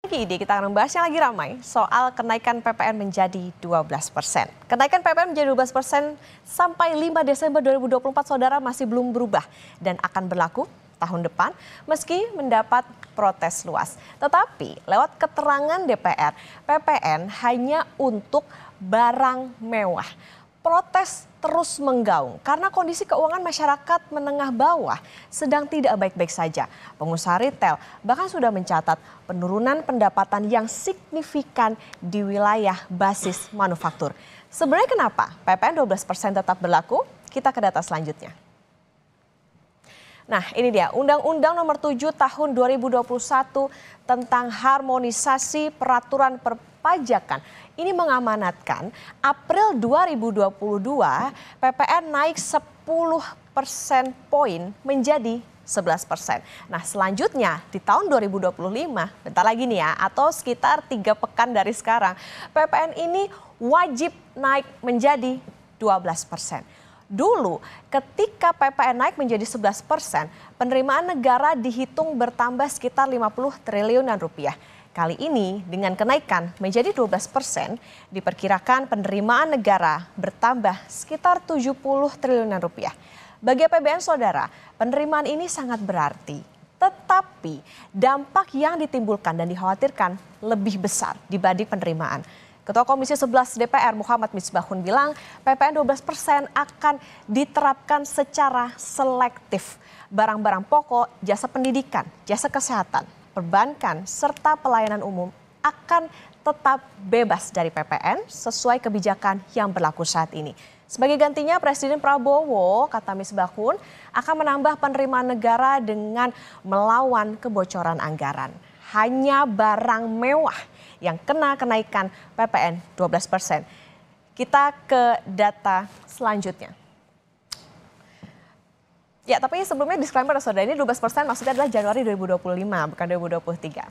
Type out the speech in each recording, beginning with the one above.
Pagi ini kita akan membahas yang lagi ramai soal kenaikan PPN menjadi 12%. Kenaikan PPN menjadi 12% sampai 5 Desember 2024 saudara masih belum berubah dan akan berlaku tahun depan meski mendapat protes luas. Tetapi lewat keterangan DPR, PPN hanya untuk barang mewah. Protes terus menggaung karena kondisi keuangan masyarakat menengah bawah sedang tidak baik-baik saja. Pengusaha retail bahkan sudah mencatat penurunan pendapatan yang signifikan di wilayah basis manufaktur. Sebenarnya kenapa PPN 12% tetap berlaku? Kita ke data selanjutnya. Nah ini dia Undang-Undang Nomor 7 Tahun 2021 tentang harmonisasi peraturan perpajakan. Ini mengamanatkan April 2022 PPN naik 10% poin menjadi 11%. Nah selanjutnya di tahun 2025, bentar lagi nih ya, atau sekitar 3 pekan dari sekarang, PPN ini wajib naik menjadi 12%. Dulu ketika PPN naik menjadi 11%, penerimaan negara dihitung bertambah sekitar 50 triliunan rupiah. Kali ini dengan kenaikan menjadi 12%, diperkirakan penerimaan negara bertambah sekitar 70 triliunan rupiah. Bagi APBN saudara, penerimaan ini sangat berarti. Tetapi dampak yang ditimbulkan dan dikhawatirkan lebih besar dibanding penerimaan. Ketua Komisi 11 DPR Muhammad Misbahun bilang PPN 12% akan diterapkan secara selektif. Barang-barang pokok, jasa pendidikan, jasa kesehatan, perbankan, serta pelayanan umum akan tetap bebas dari PPN sesuai kebijakan yang berlaku saat ini. Sebagai gantinya Presiden Prabowo, kata Misbahun, akan menambah penerimaan negara dengan melawan kebocoran anggaran. Hanya barang mewah yang kena kenaikan PPN 12%. Kita ke data selanjutnya. Ya, tapi sebelumnya disclaimer saudara, ini 12% maksudnya adalah Januari 2025, bukan 2023.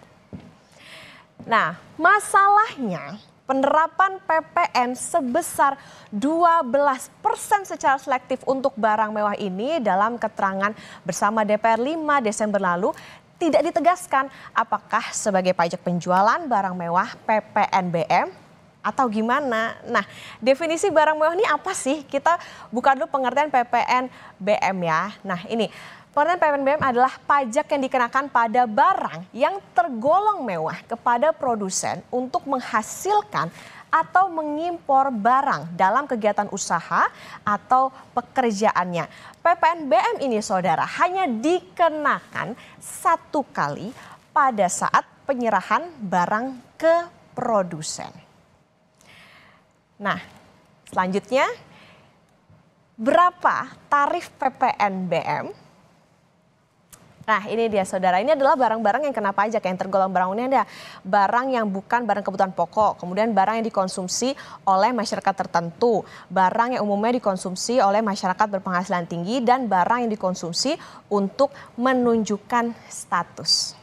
Nah, masalahnya penerapan PPN sebesar 12% secara selektif untuk barang mewah ini dalam keterangan bersama DPR 5 Desember lalu tidak ditegaskan apakah sebagai pajak penjualan barang mewah PPNBM atau gimana. Nah, definisi barang mewah ini apa sih? Kita buka dulu pengertian PPNBM ya. Nah ini, pengertian PPNBM adalah pajak yang dikenakan pada barang yang tergolong mewah kepada produsen untuk menghasilkan atau mengimpor barang dalam kegiatan usaha atau pekerjaannya. PPNBM ini saudara hanya dikenakan satu kali pada saat penyerahan barang ke produsen. Nah selanjutnya berapa tarif PPNBM? Nah ini dia saudara, ini adalah barang-barang yang kena pajak yang tergolong barang ini ada barang yang bukan barang kebutuhan pokok, kemudian barang yang dikonsumsi oleh masyarakat tertentu, barang yang umumnya dikonsumsi oleh masyarakat berpenghasilan tinggi, dan barang yang dikonsumsi untuk menunjukkan status.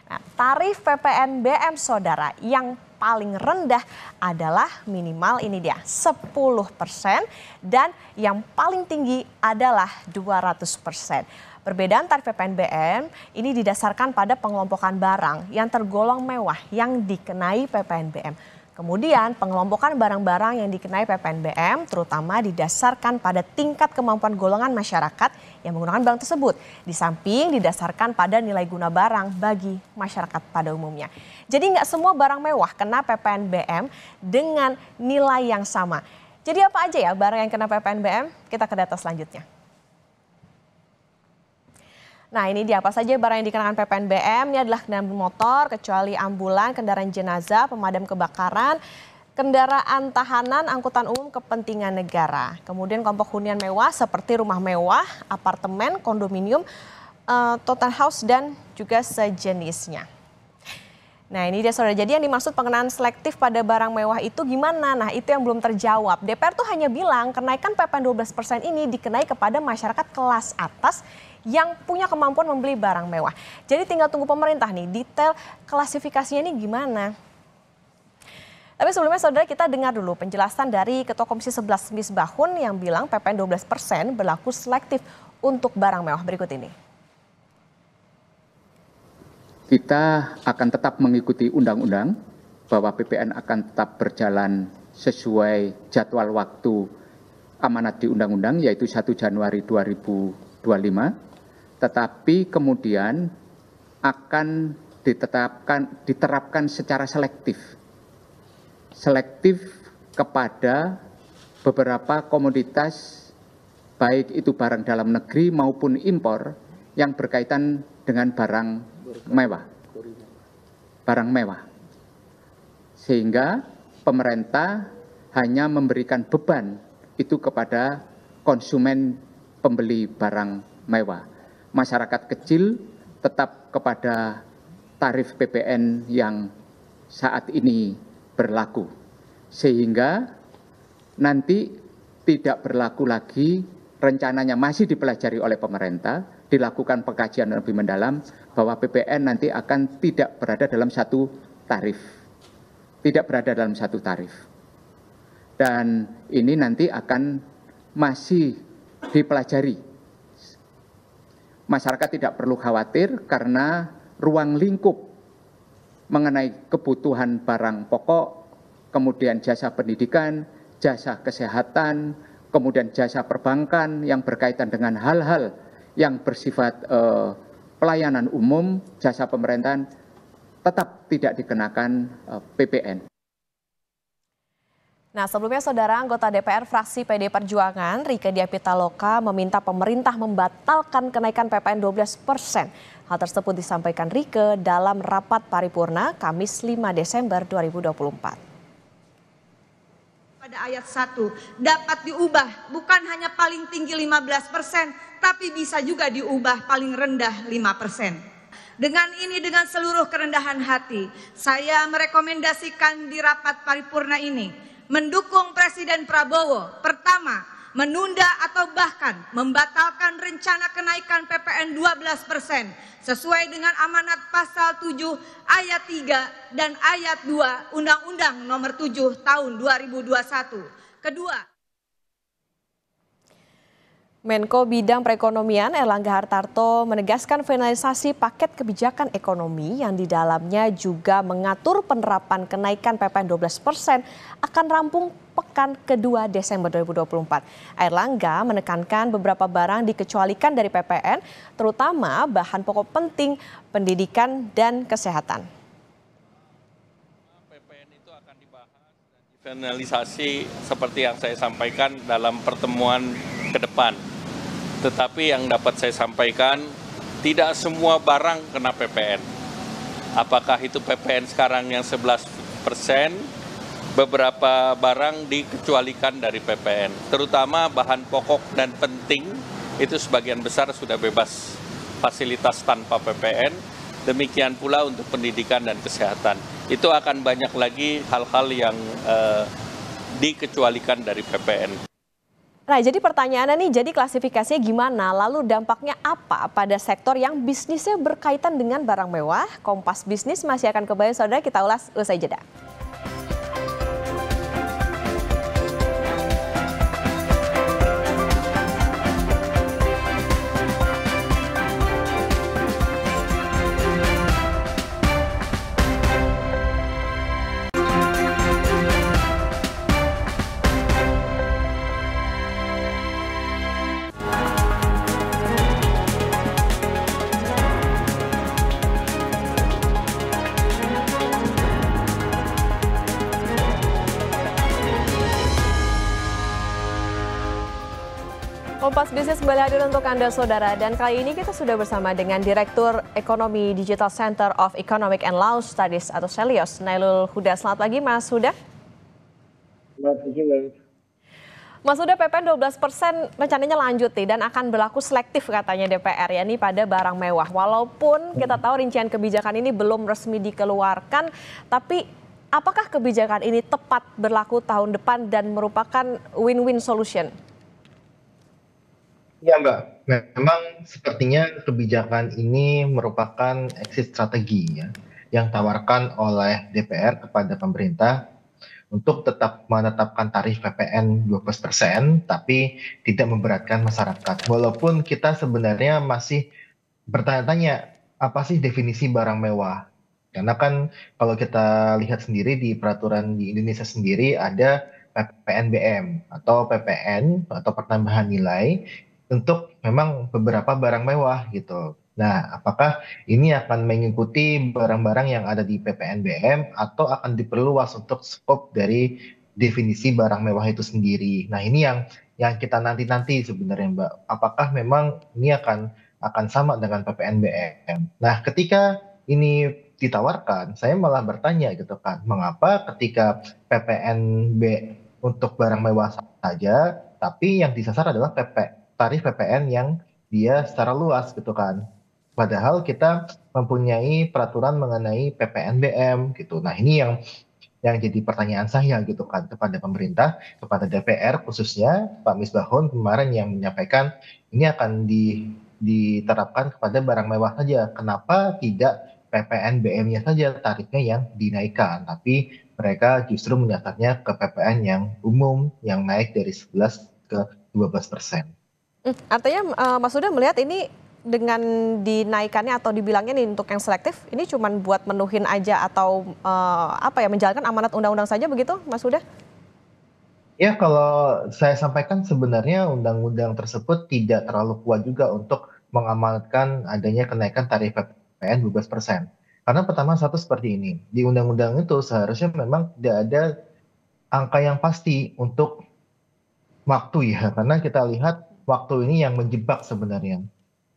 Nah, tarif PPNBM saudara yang paling rendah adalah minimal ini dia 10% dan yang paling tinggi adalah 200%. Perbedaan tarif PPNBM ini didasarkan pada pengelompokan barang yang tergolong mewah yang dikenai PPNBM. Kemudian pengelompokan barang-barang yang dikenai PPNBM terutama didasarkan pada tingkat kemampuan golongan masyarakat yang menggunakan barang tersebut. Di samping didasarkan pada nilai guna barang bagi masyarakat pada umumnya. Jadi nggak semua barang mewah kena PPNBM dengan nilai yang sama. Jadi apa aja ya barang yang kena PPNBM? Kita ke data selanjutnya. Nah ini dia apa saja barang yang dikenakan PPNBM, ini adalah kendaraan motor kecuali ambulan, kendaraan jenazah, pemadam kebakaran, kendaraan tahanan, angkutan umum kepentingan negara. Kemudian kelompok hunian mewah seperti rumah mewah, apartemen, kondominium, total house dan juga sejenisnya. Nah ini dia saudara, jadi yang dimaksud pengenaan selektif pada barang mewah itu gimana? Nah itu yang belum terjawab. DPR tuh hanya bilang kenaikan PPN 12% ini dikenai kepada masyarakat kelas atas yang punya kemampuan membeli barang mewah. Jadi tinggal tunggu pemerintah nih detail klasifikasinya ini gimana. Tapi sebelumnya saudara kita dengar dulu penjelasan dari Ketua Komisi 11 Misbahun yang bilang PPN 12% berlaku selektif untuk barang mewah berikut ini. kita akan tetap mengikuti undang-undang bahwa PPN akan tetap berjalan sesuai jadwal waktu amanat di undang-undang, yaitu 1 Januari 2025, tetapi kemudian akan diterapkan secara selektif kepada beberapa komoditas, baik itu barang dalam negeri maupun impor yang berkaitan dengan barang mewah. Sehingga pemerintah hanya memberikan beban itu kepada konsumen pembeli barang mewah. Masyarakat kecil tetap kepada tarif PPN yang saat ini berlaku. Sehingga nanti tidak berlaku lagi, rencananya masih dipelajari oleh pemerintah, dilakukan pengkajian lebih mendalam bahwa PPN nanti akan tidak berada dalam satu tarif. Dan ini nanti akan masih dipelajari. Masyarakat tidak perlu khawatir karena ruang lingkup mengenai kebutuhan barang pokok, kemudian jasa pendidikan, jasa kesehatan, kemudian jasa perbankan yang berkaitan dengan hal-hal yang bersifat pelayanan umum, jasa pemerintahan, tetap tidak dikenakan PPN. Nah, sebelumnya saudara anggota DPR fraksi PD Perjuangan Rieke Diah Pitaloka meminta pemerintah membatalkan kenaikan PPN 12%. Hal tersebut disampaikan Rieke dalam rapat paripurna Kamis 5 Desember 2024. Pada ayat 1 dapat diubah bukan hanya paling tinggi 15%, tapi bisa juga diubah paling rendah 5%. Dengan ini, dengan seluruh kerendahan hati, saya merekomendasikan di rapat paripurna ini mendukung Presiden Prabowo. Pertama, menunda atau bahkan membatalkan rencana kenaikan PPN 12% sesuai dengan amanat pasal 7 ayat 3 dan ayat 2 Undang-Undang Nomor 7 Tahun 2021. Kedua, Menko Bidang Perekonomian Erlangga Hartarto menegaskan finalisasi paket kebijakan ekonomi yang di dalamnya juga mengatur penerapan kenaikan PPN 12% akan rampung pekan kedua Desember 2024. Erlangga menekankan beberapa barang dikecualikan dari PPN, terutama bahan pokok penting, pendidikan, dan kesehatan. PPN itu akan dibahas dan difinalisasi seperti yang saya sampaikan dalam pertemuan ke depan. Tetapi yang dapat saya sampaikan, tidak semua barang kena PPN. Apakah itu PPN sekarang yang 11%, beberapa barang dikecualikan dari PPN. Terutama bahan pokok dan penting, itu sebagian besar sudah bebas fasilitas tanpa PPN. Demikian pula untuk pendidikan dan kesehatan. Itu akan banyak lagi hal-hal yang dikecualikan dari PPN. Nah, jadi pertanyaannya nih, jadi klasifikasinya gimana? Lalu dampaknya apa pada sektor yang bisnisnya berkaitan dengan barang mewah? Kompas Bisnis masih akan kembali, saudara, kita ulas usai jeda. Kompas Bisnis kembali hadir untuk Anda, saudara. Dan kali ini kita sudah bersama dengan Direktur Ekonomi Digital Center of Economic and Law Studies atau CELIOS, Nailul Huda. Selamat pagi, Mas Huda. Selamat pagi, Mbak. Mas Huda, PPN 12% rencananya lanjut nih dan akan berlaku selektif katanya DPR, ya nih pada barang mewah. Walaupun kita tahu rincian kebijakan ini belum resmi dikeluarkan, tapi apakah kebijakan ini tepat berlaku tahun depan dan merupakan win-win solution? Ya, Mbak, memang sepertinya kebijakan ini merupakan exit strategi ya, yang tawarkan oleh DPR kepada pemerintah untuk tetap menetapkan tarif PPN 12%, tapi tidak memberatkan masyarakat. Walaupun kita sebenarnya masih bertanya-tanya apa sih definisi barang mewah? Karena kan kalau kita lihat sendiri di peraturan di Indonesia sendiri ada PPNBM atau PPN atau pertambahan nilai untuk memang beberapa barang mewah gitu. Nah, apakah ini akan mengikuti barang-barang yang ada di PPNBM atau akan diperluas untuk skop dari definisi barang mewah itu sendiri? Nah, ini yang kita nanti-nanti sebenarnya, Mbak. Apakah memang ini akan sama dengan PPNBM. Nah, ketika ini ditawarkan, saya malah bertanya gitu kan, mengapa ketika PPNB untuk barang mewah saja, tapi yang disasar adalah tarif PPN yang dia secara luas gitu kan. Padahal kita mempunyai peraturan mengenai PPNBM gitu. Nah, ini yang jadi pertanyaan saya gitu kan kepada pemerintah, kepada DPR khususnya Pak Misbahun kemarin yang menyampaikan ini akan diterapkan kepada barang mewah saja. Kenapa tidak PPNBM-nya saja tarifnya yang dinaikkan, tapi mereka justru menyasarnya ke PPN yang umum yang naik dari 11 ke 12%. Artinya Mas Huda melihat ini dengan dinaikannya atau dibilangnya nih untuk yang selektif, ini cuma buat menuhin aja atau menjalankan amanat undang-undang saja begitu, Mas Huda? Ya, kalau saya sampaikan sebenarnya undang-undang tersebut tidak terlalu kuat juga untuk mengamanatkan adanya kenaikan tarif PPN 12%. Karena pertama satu seperti ini, di undang-undang itu seharusnya memang tidak ada angka yang pasti untuk waktu ya, karena kita lihat waktu ini yang menjebak sebenarnya.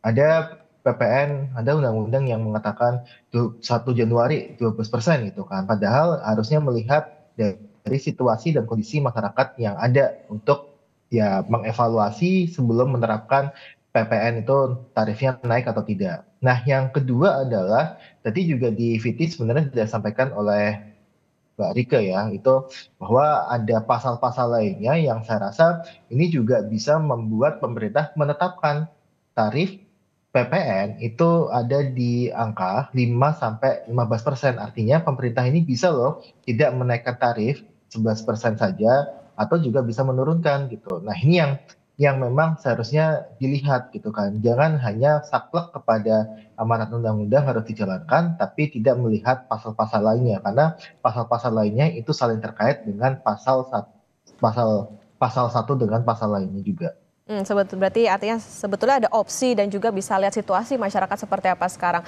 Ada PPN, ada undang-undang yang mengatakan 1 Januari 12% gitu kan. Padahal harusnya melihat dari situasi dan kondisi masyarakat yang ada untuk ya mengevaluasi sebelum menerapkan PPN itu tarifnya naik atau tidak. Nah, yang kedua adalah tadi juga di VT sebenarnya sudah disampaikan oleh Mbak Rike ya, itu bahwa ada pasal-pasal lainnya yang saya rasa ini juga bisa membuat pemerintah menetapkan tarif PPN itu ada di angka 5-15%. Artinya pemerintah ini bisa loh tidak menaikkan tarif 11% saja atau juga bisa menurunkan gitu. Nah, ini yang memang seharusnya dilihat gitu kan. Jangan hanya saklek kepada amanat undang-undang harus dijalankan, tapi tidak melihat pasal-pasal lainnya karena pasal-pasal lainnya itu saling terkait dengan pasal pasal satu dengan pasal lainnya juga. Berarti artinya sebetulnya ada opsi dan juga bisa lihat situasi masyarakat seperti apa sekarang.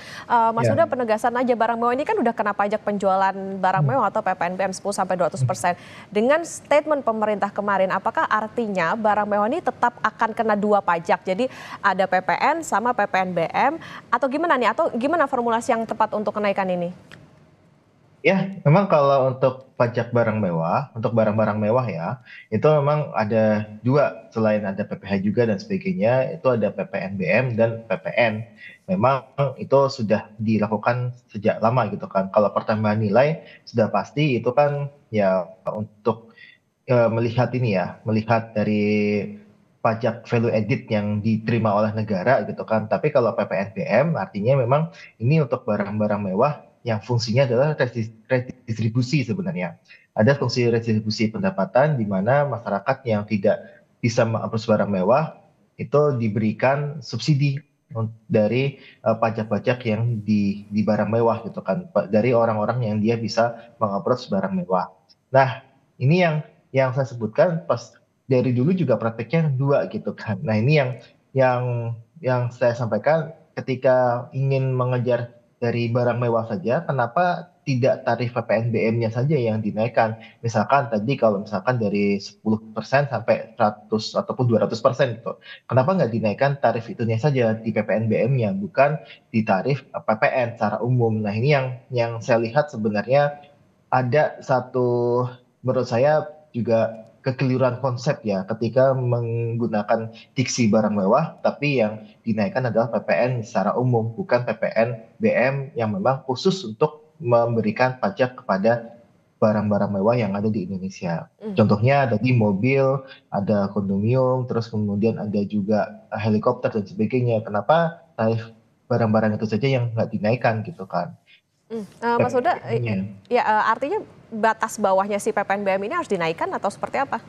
Mas Ya. Huda, penegasan aja barang mewah ini kan udah kena pajak penjualan barang mewah atau PPNBM 10-200%. Dengan statement pemerintah kemarin, apakah artinya barang mewah ini tetap akan kena 2 pajak? Jadi ada PPN sama PPNBM atau gimana nih? Atau gimana formulasi yang tepat untuk kenaikan ini? Ya, memang kalau untuk pajak barang mewah, untuk barang-barang mewah ya, itu memang ada dua, selain ada PPh juga dan sebagainya, itu ada PPNBM dan PPN. Memang itu sudah dilakukan sejak lama gitu kan. Kalau pertambahan nilai sudah pasti itu kan ya untuk melihat ini ya, melihat dari pajak value added yang diterima oleh negara gitu kan. Tapi kalau PPNBM artinya memang ini untuk barang-barang mewah yang fungsinya adalah redistribusi sebenarnya. Ada fungsi redistribusi pendapatan di mana masyarakat yang tidak bisa mengapros barang mewah itu diberikan subsidi dari pajak-pajak yang di barang mewah gitu kan, dari orang-orang yang dia bisa mengapros barang mewah. Nah, ini yang saya sebutkan pas dari dulu juga prakteknya dua gitu kan. Nah, ini yang saya sampaikan ketika ingin mengejar dari barang mewah saja, kenapa tidak tarif PPNBM-nya saja yang dinaikkan? Misalkan tadi kalau misalkan dari 10% sampai 100 ataupun 200% gitu. Kenapa nggak dinaikkan tarif itunya saja di PPNBM-nya, bukan di tarif PPN secara umum? Nah, ini yang saya lihat sebenarnya ada satu menurut saya juga kekeliruan konsep ya ketika menggunakan diksi barang mewah tapi yang dinaikkan adalah PPN secara umum bukan PPN BM yang memang khusus untuk memberikan pajak kepada barang-barang mewah yang ada di Indonesia. Contohnya ada di mobil, ada kondominium, terus kemudian ada juga helikopter dan sebagainya. Kenapa tarif barang-barang itu saja yang nggak dinaikkan gitu kan? Mas Huda, PPN-nya. artinya batas bawahnya si PPNBM ini harus dinaikkan atau seperti apa?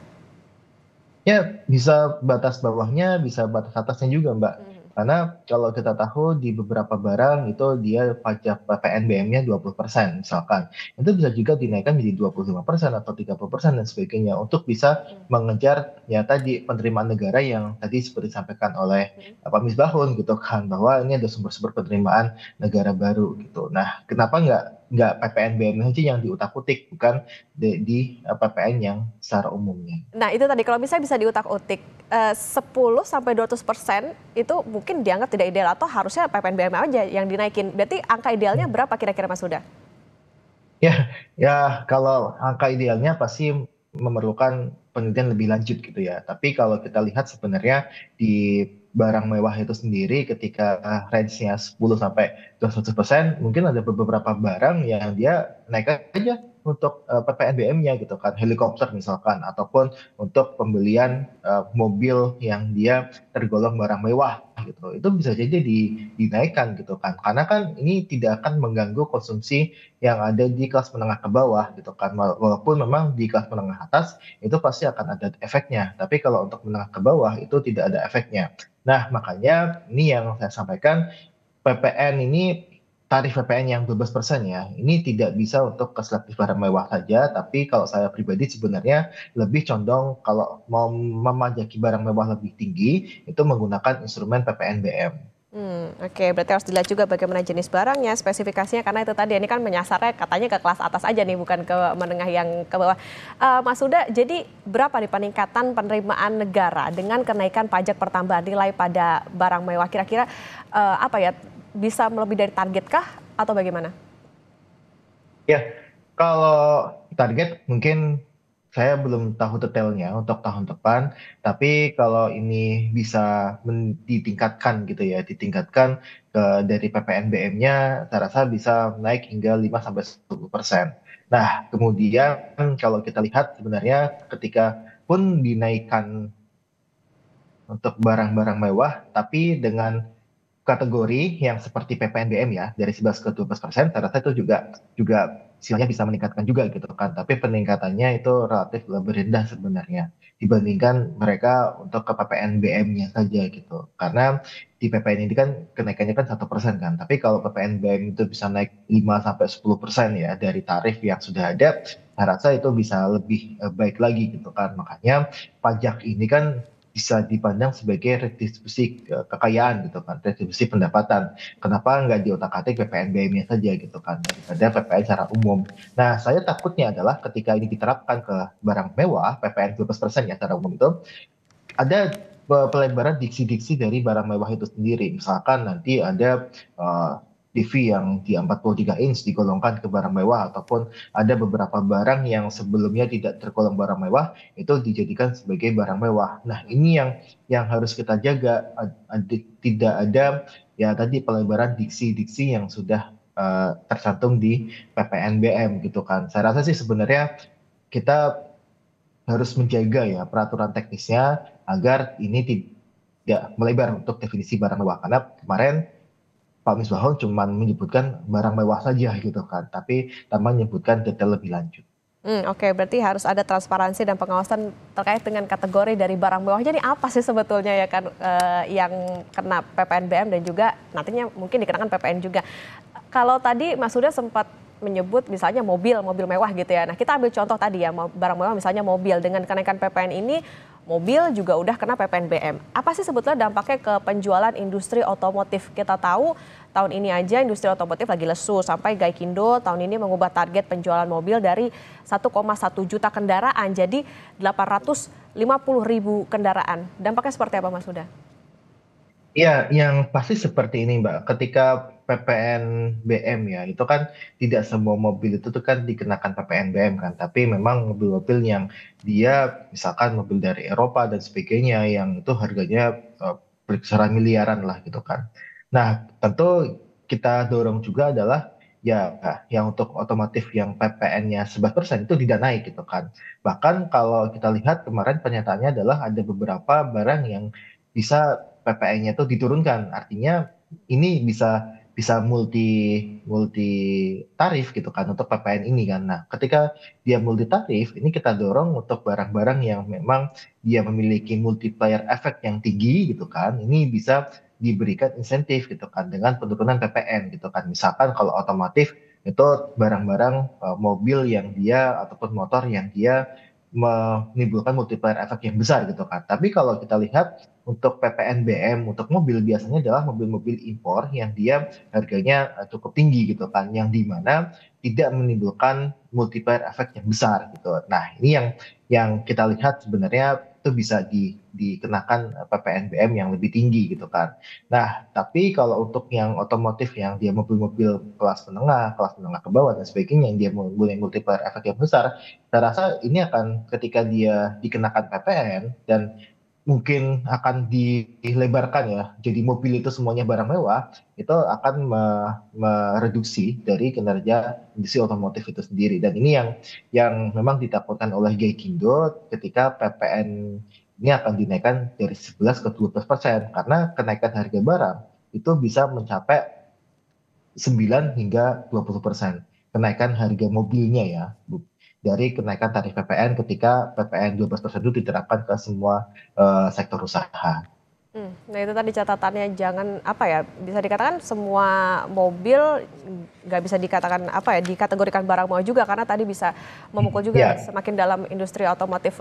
Ya, bisa batas bawahnya, bisa batas atasnya juga, Mbak. Karena kalau kita tahu di beberapa barang itu dia pajak PPNBM-nya 20% misalkan. Itu bisa juga dinaikkan menjadi 25% atau 30% dan sebagainya untuk bisa mengejar ya tadi penerimaan negara yang tadi seperti disampaikan oleh Pak Misbahun gitu kan, bahwa ini ada sumber-sumber penerimaan negara baru gitu. Nah, kenapa nggak PPNBM aja yang diutak-utik, bukan PPN yang secara umumnya. Nah itu tadi kalau misalnya bisa diutak-utik 10-200% itu mungkin dianggap tidak ideal atau harusnya PPNBM aja yang dinaikin. Berarti angka idealnya berapa kira-kira Mas Huda? Ya, kalau angka idealnya pasti memerlukan penelitian lebih lanjut gitu ya. Tapi kalau kita lihat sebenarnya di barang mewah itu sendiri ketika range-nya 10 sampai 200%, mungkin ada beberapa barang yang dia naik aja untuk PPNBM-nya gitu kan, helikopter misalkan, ataupun untuk pembelian mobil yang dia tergolong barang mewah gitu. Itu bisa jadi dinaikkan gitu kan. Karena kan ini tidak akan mengganggu konsumsi yang ada di kelas menengah ke bawah gitu kan. Walaupun memang di kelas menengah atas itu pasti akan ada efeknya, tapi kalau untuk menengah ke bawah itu tidak ada efeknya. Nah, makanya ini yang saya sampaikan, PPN ini tarif PPN yang 12% ya, ini tidak bisa untuk ke selektif barang mewah saja, tapi kalau saya pribadi sebenarnya lebih condong kalau mau memajaki barang mewah lebih tinggi itu menggunakan instrumen PPNBM. Oke, berarti harus dilihat juga bagaimana jenis barangnya, spesifikasinya, karena itu tadi ini kan menyasarnya katanya ke kelas atas aja nih, bukan ke menengah yang ke bawah. Mas Huda, jadi berapa nih peningkatan penerimaan negara dengan kenaikan pajak pertambahan nilai pada barang mewah? Kira-kira apa ya, bisa melebihi dari target kah atau bagaimana? Ya, kalau target mungkin saya belum tahu detailnya untuk tahun depan, tapi kalau ini bisa ditingkatkan gitu ya, ditingkatkan dari PPNBM-nya, saya rasa bisa naik hingga 5-10%. Nah, kemudian kalau kita lihat sebenarnya ketika pun dinaikkan untuk barang-barang mewah, tapi dengan kategori yang seperti PPNBM ya, dari 11 ke 12%, saya rasa itu juga istilahnya bisa meningkatkan juga gitu kan. Tapi peningkatannya itu relatif lebih rendah sebenarnya dibandingkan mereka untuk ke PPNBM-nya saja gitu. Karena di PPN ini kan kenaikannya kan 1% kan. Tapi kalau PPNBM itu bisa naik 5-10% ya dari tarif yang sudah ada, saya rasa itu bisa lebih baik lagi gitu kan. Makanya pajak ini kan bisa dipandang sebagai redistribusi kekayaan gitu kan, redistribusi pendapatan. Kenapa nggak diotak-atik PPNBM-nya saja gitu kan, daripada PPN secara umum. Nah, saya takutnya adalah ketika ini diterapkan ke barang mewah, PPN 12% ya secara umum itu, ada pelebaran diksi-diksi dari barang mewah itu sendiri. Misalkan nanti ada TV yang di 43 inch digolongkan ke barang mewah, ataupun ada beberapa barang yang sebelumnya tidak tergolong barang mewah itu dijadikan sebagai barang mewah. Nah, ini yang harus kita jaga, tidak ada ya tadi pelebaran diksi-diksi yang sudah tercantum di PPNBM gitu kan. Saya rasa sih sebenarnya kita harus menjaga ya peraturan teknisnya agar ini tidak melebar untuk definisi barang mewah. Karena kemarin Pak Misbahun cuma menyebutkan barang mewah saja gitu kan, tapi tanpa menyebutkan detail lebih lanjut. Oke, berarti harus ada transparansi dan pengawasan terkait dengan kategori dari barang mewah. Jadi apa sih sebetulnya ya kan yang kena PPNBM dan juga nantinya mungkin dikenakan PPN juga. Kalau tadi Mas Huda sempat menyebut misalnya mobil mewah gitu ya. Nah, kita ambil contoh tadi ya, barang mewah misalnya mobil, dengan kenaikan PPN ini mobil juga udah kena PPNBM. Apa sih sebetulnya dampaknya ke penjualan industri otomotif? Kita tahu tahun ini aja industri otomotif lagi lesu, sampai Gaikindo tahun ini mengubah target penjualan mobil dari 1,1 juta kendaraan jadi 850.000 kendaraan. Dampaknya seperti apa Mas Huda? Iya, yang pasti seperti ini Mbak. Ketika PPNBM ya, itu kan tidak semua mobil itu tuh kan dikenakan PPNBM kan. Tapi memang mobil-mobil yang dia misalkan mobil dari Eropa dan sebagainya yang itu harganya berkisaran miliaran lah gitu kan. Nah, tentu kita dorong juga adalah ya yang untuk otomotif yang PPN-nya 11% itu tidak naik gitu kan. Bahkan kalau kita lihat kemarin pernyataannya adalah ada beberapa barang yang bisa PPN-nya itu diturunkan. Artinya ini bisa bisa multi tarif gitu kan untuk PPN ini kan. Nah, ketika dia multi tarif, ini kita dorong untuk barang-barang yang memang dia memiliki multiplier efek yang tinggi gitu kan. Ini bisa diberikan insentif gitu kan dengan penurunan PPN gitu kan. Misalkan kalau otomotif itu barang-barang mobil yang dia ataupun motor yang dia menimbulkan multiplier efek yang besar gitu kan. Tapi kalau kita lihat untuk PPNBM untuk mobil biasanya adalah mobil-mobil impor yang dia harganya cukup tinggi gitu kan, yang dimana tidak menimbulkan multiplier efek yang besar gitu. Nah ini yang kita lihat sebenarnya itu bisa dikenakan PPNBM yang lebih tinggi gitu kan. Nah tapi kalau untuk yang otomotif yang dia mobil-mobil kelas menengah ke bawah dan sebagainya yang dia mempunyai multiplier efek yang besar, saya rasa ini akan ketika dia dikenakan PPN dan mungkin akan dilebarkan ya, jadi mobil itu semuanya barang mewah, itu akan mereduksi dari kinerja industri otomotif itu sendiri. Dan ini yang memang ditakutkan oleh Gaikindo ketika PPN ini akan dinaikkan dari 11 ke 12%, karena kenaikan harga barang itu bisa mencapai 9 hingga 20% kenaikan harga mobilnya ya, dari kenaikan tarif PPN ketika PPN 12% itu diterapkan ke semua sektor usaha. Nah itu tadi catatannya, jangan apa ya, bisa dikatakan semua mobil nggak bisa dikatakan apa ya, dikategorikan barang mewah juga karena tadi bisa memukul juga semakin dalam industri otomotif.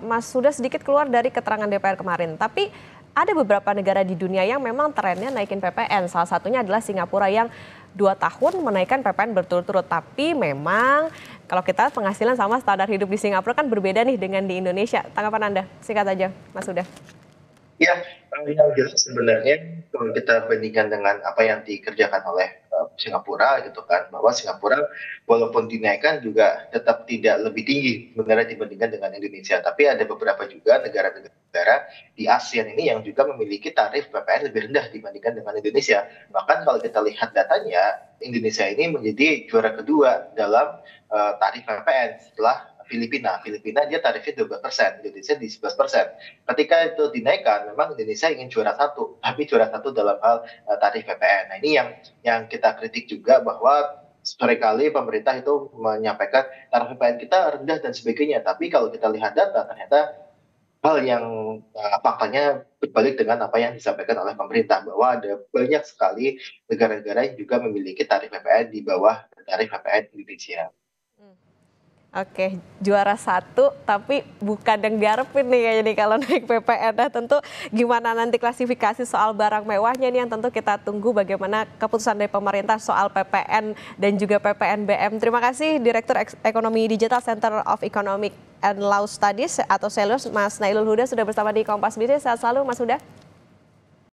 Mas sudah sedikit keluar dari keterangan DPR kemarin, tapi ada beberapa negara di dunia yang memang trennya naikin PPN. Salah satunya adalah Singapura yang 2 tahun menaikkan PPN berturut-turut. Tapi memang kalau kita penghasilan sama standar hidup di Singapura kan berbeda nih dengan di Indonesia. Tanggapan Anda singkat aja, Mas Huda. Ya, yang jelas sebenarnya kalau kita bandingkan dengan apa yang dikerjakan oleh Singapura gitu kan, bahwa Singapura walaupun dinaikkan juga tetap tidak lebih tinggi sebenarnya dibandingkan dengan Indonesia. Tapi ada beberapa juga negara-negara di ASEAN ini yang juga memiliki tarif PPN lebih rendah dibandingkan dengan Indonesia. Bahkan kalau kita lihat datanya, Indonesia ini menjadi juara kedua dalam tarif PPN setelah Filipina dia tarifnya 12%, Indonesia di 11%. Ketika itu dinaikkan, memang Indonesia ingin juara satu, tapi juara satu dalam hal tarif PPN. Nah ini yang kita kritik juga, bahwa seringkali pemerintah itu menyampaikan tarif PPN kita rendah dan sebagainya. Tapi kalau kita lihat data, ternyata hal yang faktanya berbalik dengan apa yang disampaikan oleh pemerintah, bahwa ada banyak sekali negara-negara yang juga memiliki tarif PPN di bawah tarif PPN Indonesia. Oke, juara satu tapi bukan yang diharapin nih kayaknya nih kalau naik PPN. Nah tentu gimana nanti klasifikasi soal barang mewahnya nih yang tentu kita tunggu bagaimana keputusan dari pemerintah soal PPN dan juga PPNBM. Terima kasih Direktur Ekonomi Digital Center of Economic and Law Studies atau SELUS, Mas Nailul Huda sudah bersama di Kompas Bisnis. Sehat selalu Mas Huda.